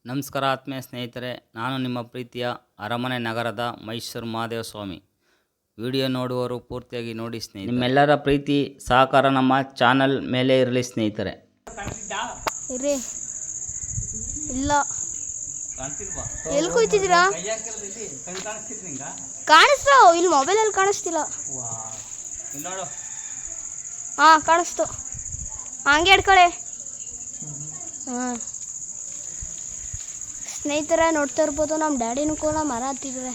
ನಮಸ್ಕಾರ ಆತ್ಮೀಯ ಸ್ನೇಹಿತರೆ, ನಾನು ನಿಮ್ಮ ಪ್ರೀತಿಯ ಅರಮನೆ ನಗರದ ಮೈಸೂರು ಮಹಾದೇವ ಸ್ವಾಮಿ. ವಿಡಿಯೋ ನೋಡುವವರು ಪೂರ್ತಿಯಾಗಿ ನೋಡಿ ಸ್ನೇಹಿತರೆ. ನಿಮ್ಮೆಲ್ಲರ ಪ್ರೀತಿ ಸಹಕಾರ ನಮ್ಮ ಚಾನಲ್ ಮೇಲೆ ಇರಲಿ ಸ್ನೇಹಿತರೆ. ಇಲ್ಲ ಎಲ್ಲಿ ಕೂತಿದ್ದೀರಾ? ಕಾಣಿಸ್ತಾವ ಇಲ್ಲಿ ಮೊಬೈಲಲ್ಲಿ ಕಾಣಿಸ್ತಿಲ್ಲ. ಹಾಂ ಕಾಣಿಸ್ತು, ಹಂಗೆ ಹಿಡ್ಕೊಳ್ಳಿ. ಹಾಂ ಸ್ನೇಹಿತರೆ ನೋಡ್ತಾ ಇರ್ಬೋದು, ನಮ್ಮ ಡ್ಯಾಡಿನೂ ಕೂಡ ಮರ ಹತ್ತಿದ್ದಾರೆ.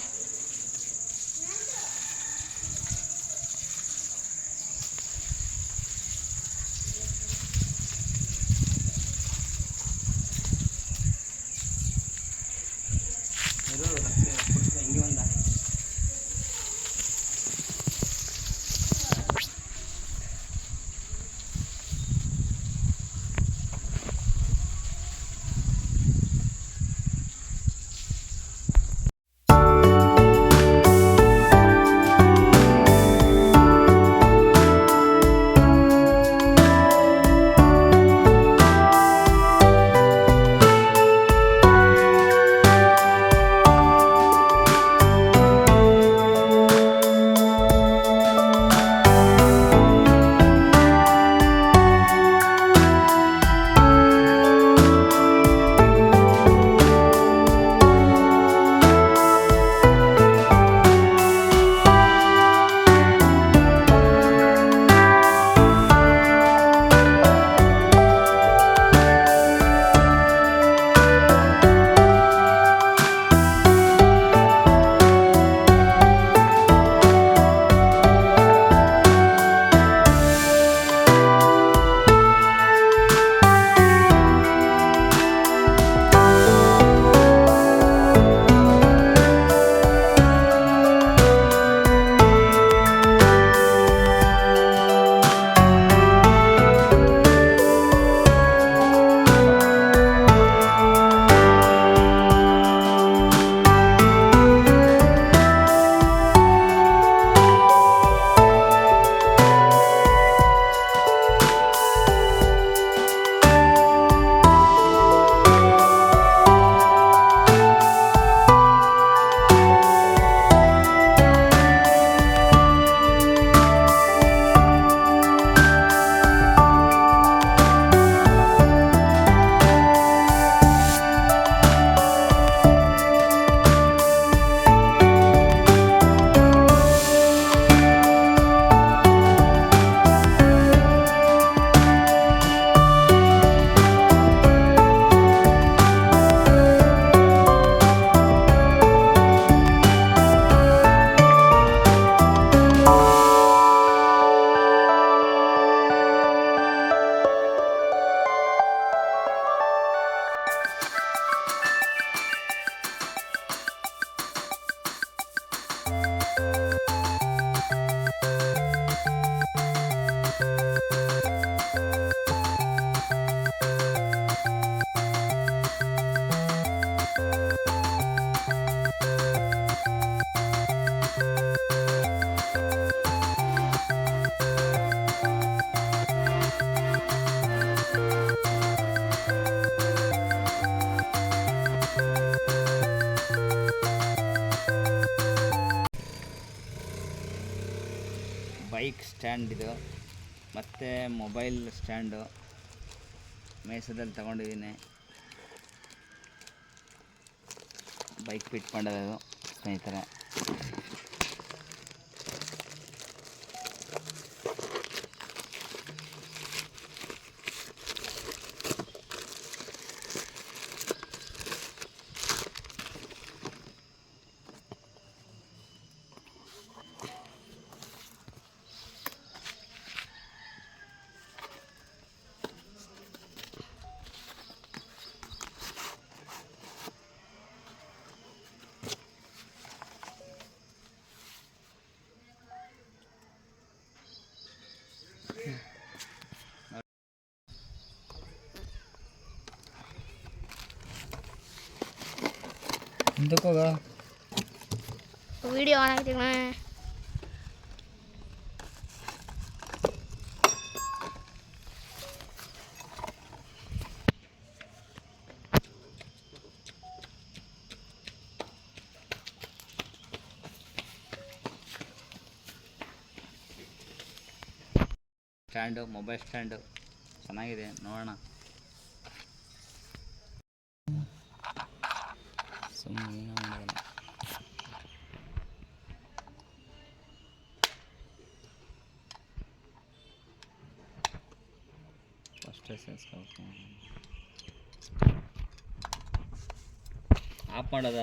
ಬೈಕ್ ಸ್ಟ್ಯಾಂಡ್ ಇದು, ಮತ್ತು ಮೊಬೈಲ್ ಸ್ಟ್ಯಾಂಡು ಮೇಸದಲ್ಲಿ ತಗೊಂಡಿದ್ದೀನಿ. ಬೈಕ್ ಫಿಟ್ ಮಾಡೋದು ಸ್ನೇಹಿತರೆ. ಹಿಂದಕ್ಕೋಗ ವಿಡಿಯೋ ಆನ್ ಆಗ್ತೀವಿ. ಸ್ಟ್ಯಾಂಡು, ಮೊಬೈಲ್ ಸ್ಟ್ಯಾಂಡು ಚೆನ್ನಾಗಿದೆ, ನೋಡೋಣ. ಸುಮ್ಮನೆ ಏನೋ ಮಾಡೋದಿಲ್ಲ. ಆಫ್ ಮಾಡೋದ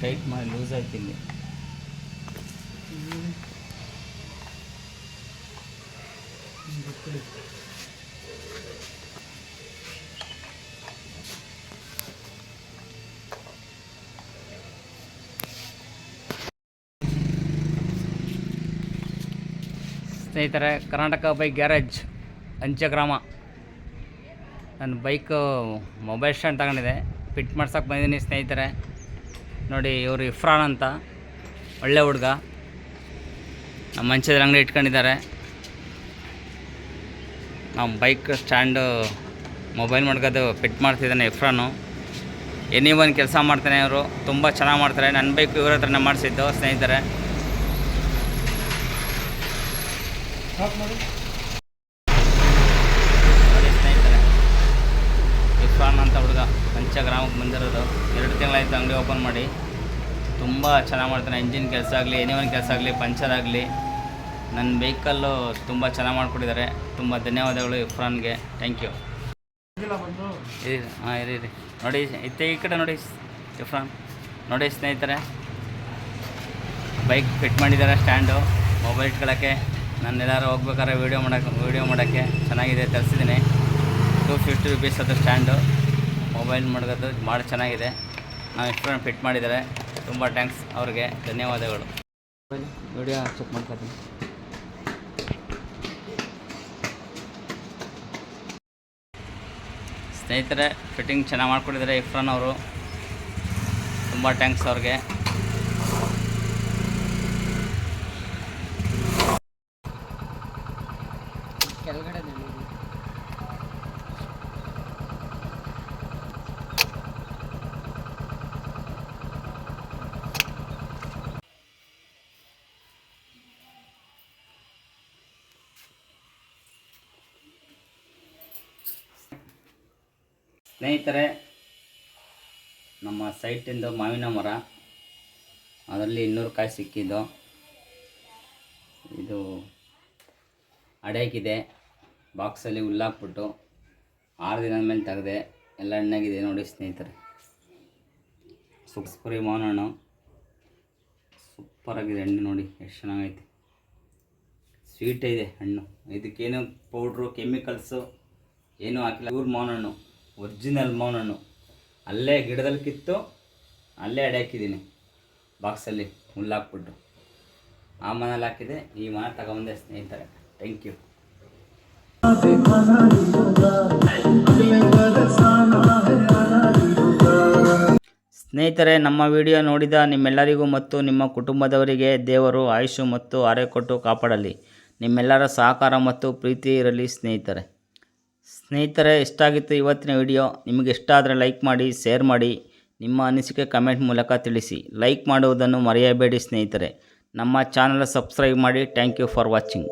ಟೈಟ್ ಮಾಡಿ ಲೂಸ್ ಆಯ್ತು ಇಲ್ಲಿ. ಸ್ನೇಹಿತರೆ, ಕರ್ನಾಟಕ ಬೈಕ್ ಗ್ಯಾರೇಜ್ ಅಂಚಗ್ರಾಮ. ನನ್ನ ಬೈಕು ಮೊಬೈಲ್ ಸ್ಟ್ಯಾಂಡ್ ತಗೊಂಡಿದೆ, ಫಿಟ್ ಮಾಡ್ಸೋಕೆ ಬಂದಿದ್ದೀನಿ ಸ್ನೇಹಿತರೆ. ನೋಡಿ, ಇವರು ಇಫ್ರಾನ್ ಅಂತ, ಒಳ್ಳೆ ಹುಡುಗ. ನಮ್ಮ ಮಂಚದ ಅಂಗಡಿ ಇಟ್ಕೊಂಡಿದ್ದಾರೆ. ನಮ್ಮ ಬೈಕ್ ಸ್ಟ್ಯಾಂಡು ಮೊಬೈಲ್ ಮಡ್ಗೋದು ಫಿಟ್ ಮಾಡ್ತಿದ್ದಾನೆ ಇಫ್ರಾನು. ಎನಿ ಒಂದು ಕೆಲಸ ಮಾಡ್ತಾನೆ ಇವರು, ತುಂಬ ಚೆನ್ನಾಗಿ ಮಾಡ್ತಾರೆ. ನನ್ನ ಬೈಕ್ ಇವ್ರ ಹತ್ರನೇ ಮಾಡಿಸಿದ್ದು ಸ್ನೇಹಿತರೆ. ನೋಡಿ ಸ್ನೇಹಿತರೆ, ಇಫ್ರಾನ್ ಅಂತ ಹುಡುಗ ಪಂಚಗ್ರಾಮಕ್ಕೆ ಬಂದಿರೋದು. 2 ತಿಂಗಳಾಯಿತು ಅಂಗಡಿ ಓಪನ್ ಮಾಡಿ. ತುಂಬ ಚೆನ್ನಾಗಿ ಮಾಡ್ತಾನೆ. ಇಂಜಿನ್ ಕೆಲಸ ಆಗಲಿ, ಎನಿ ಒಂದು ಕೆಲಸ ಆಗಲಿ, ಪಂಚರ್ ಆಗಲಿ, ನನ್ನ ವೆಹಿಕಲ್ಲು ತುಂಬ ಚೆನ್ನಾಗಿ ಮಾಡಿಕೊಟ್ಟಿದ್ದಾರೆ. ತುಂಬ ಧನ್ಯವಾದಗಳು ಇಫ್ರಾನ್ಗೆ. Thank you. ಹಾಂ, ಇರಿ ನೋಡಿ, ಈ ಕಡೆ ನೋಡಿ ಇಫ್ರಾನ್. ನೋಡಿ ಸ್ನೇಹಿತರೆ, ಬೈಕ್ ಫಿಟ್ ಮಾಡಿದ್ದಾರೆ ಸ್ಟ್ಯಾಂಡು ಮೊಬೈಲ್ ಇಟ್ಕೊಳ್ಳೋಕ್ಕೆ. ನಾನು ಎಲ್ಲರೂ ಹೋಗ್ಬೇಕಾದ್ರೆ ವೀಡಿಯೋ ಮಾಡೋಕ್ಕೆ ಚೆನ್ನಾಗಿದೆ, ತರಿಸಿದ್ದೀನಿ. 250 ರುಪೀಸ್ ಅದು ಸ್ಟ್ಯಾಂಡು. ಮೊಬೈಲ್ ಮಡಗೋದು ಭಾಳ ಚೆನ್ನಾಗಿದೆ. ನಾವು ಇಫ್ರಾನ್ ಫಿಟ್ ಮಾಡಿದ್ದಾರೆ. ತುಂಬ ಥ್ಯಾಂಕ್ಸ್ ಅವ್ರಿಗೆ, ಧನ್ಯವಾದಗಳು. ವೀಡಿಯೋ ಚೆಕ್ ಮಾಡ್ಕೊತೀನಿ. ಸ್ನೇಹಿತರೆ, ಫಿಟ್ಟಿಂಗ್ ಚೆನ್ನಾಗಿ ಮಾಡ್ಕೊಟ್ಟಿದ್ದಾರೆ ಇಫ್ರಾನ್ ಅವರು. ತುಂಬ ಥ್ಯಾಂಕ್ಸ್ ಅವ್ರಿಗೆ. ಕೆಳಗಡೆ ಸ್ನೇಹಿತರೆ, ನಮ್ಮ ಸೈಟಿಂದು ಮಾವಿನ ಮರ, ಅದರಲ್ಲಿ 200 ಕಾಯಿ ಸಿಕ್ಕಿದ್ದು. ಇದು ಅಡೇಕಿದೆ, ಬಾಕ್ಸಲ್ಲಿ ಹುಲ್ಲಾಕ್ಬಿಟ್ಟು 6 ದಿನದ ಮೇಲೆ ತೆಗೆದೆ. ಎಲ್ಲ ಹಣ್ಣಾಗಿದೆ ನೋಡಿ ಸ್ನೇಹಿತರೆ. ಸುಕ್ಸ್ಪುರಿ ಮಾವಿನ ಹಣ್ಣು ಸೂಪರಾಗಿದೆ. ಹಣ್ಣು ನೋಡಿ ಎಷ್ಟು ಚೆನ್ನಾಗೈತೆ, ಸ್ವೀಟ್ ಇದೆ ಹಣ್ಣು. ಇದಕ್ಕೇನು ಪೌಡ್ರು, ಕೆಮಿಕಲ್ಸು ಏನೂ ಹಾಕಿಲ್ಲ. ಇವ್ರ ಮಾವಿನ ಹಣ್ಣು, ಒರಿಜಿನಲ್ ಮಾವಿನ ಹಣ್ಣು. ಅಲ್ಲೇ ಗಿಡದಲ್ಲಿ ಕಿತ್ತು ಅಲ್ಲೇ ಅಡೆ ಹಾಕಿದ್ದೀನಿ, ಬಾಕ್ಸಲ್ಲಿ ಹುಲ್ಲಾಕ್ಬಿಟ್ಟು. ಆ ಮನೇಲಿ ಹಾಕಿದೆ, ಈ ಮನೆ ತಗೊಂಬಂದೆ ಸ್ನೇಹಿತರೆ. Thank you. ಸ್ನೇಹಿತರೆ, ನಮ್ಮ ವಿಡಿಯೋ ನೋಡಿದ ನಿಮ್ಮೆಲ್ಲರಿಗೂ ಮತ್ತು ನಿಮ್ಮ ಕುಟುಂಬದವರಿಗೆ ದೇವರು ಆಯುಷು ಮತ್ತು ಆರೋಗ್ಯ ಕೊಟ್ಟು ಕಾಪಾಡಲಿ. ನಿಮ್ಮೆಲ್ಲರ ಸಹಕಾರ ಮತ್ತು ಪ್ರೀತಿ ಇರಲಿ ಸ್ನೇಹಿತರೆ. ಇಷ್ಟ ಆಗಿತ್ತು ಇವತ್ತಿನ ವಿಡಿಯೋ. ನಿಮಗೆ ಇಷ್ಟ ಆದರೆ ಲೈಕ್ ಮಾಡಿ, ಶೇರ್ ಮಾಡಿ, ನಿಮ್ಮ ಅನಿಸಿಕೆ ಕಮೆಂಟ್ ಮೂಲಕ ತಿಳಿಸಿ. ಲೈಕ್ ಮಾಡುವುದನ್ನು ಮರೆಯಬೇಡಿ ಸ್ನೇಹಿತರೆ. ನಮ್ಮ ಚಾನಲ್ ಸಬ್ಸ್ಕ್ರೈಬ್ ಮಾಡಿ. Thank you for watching.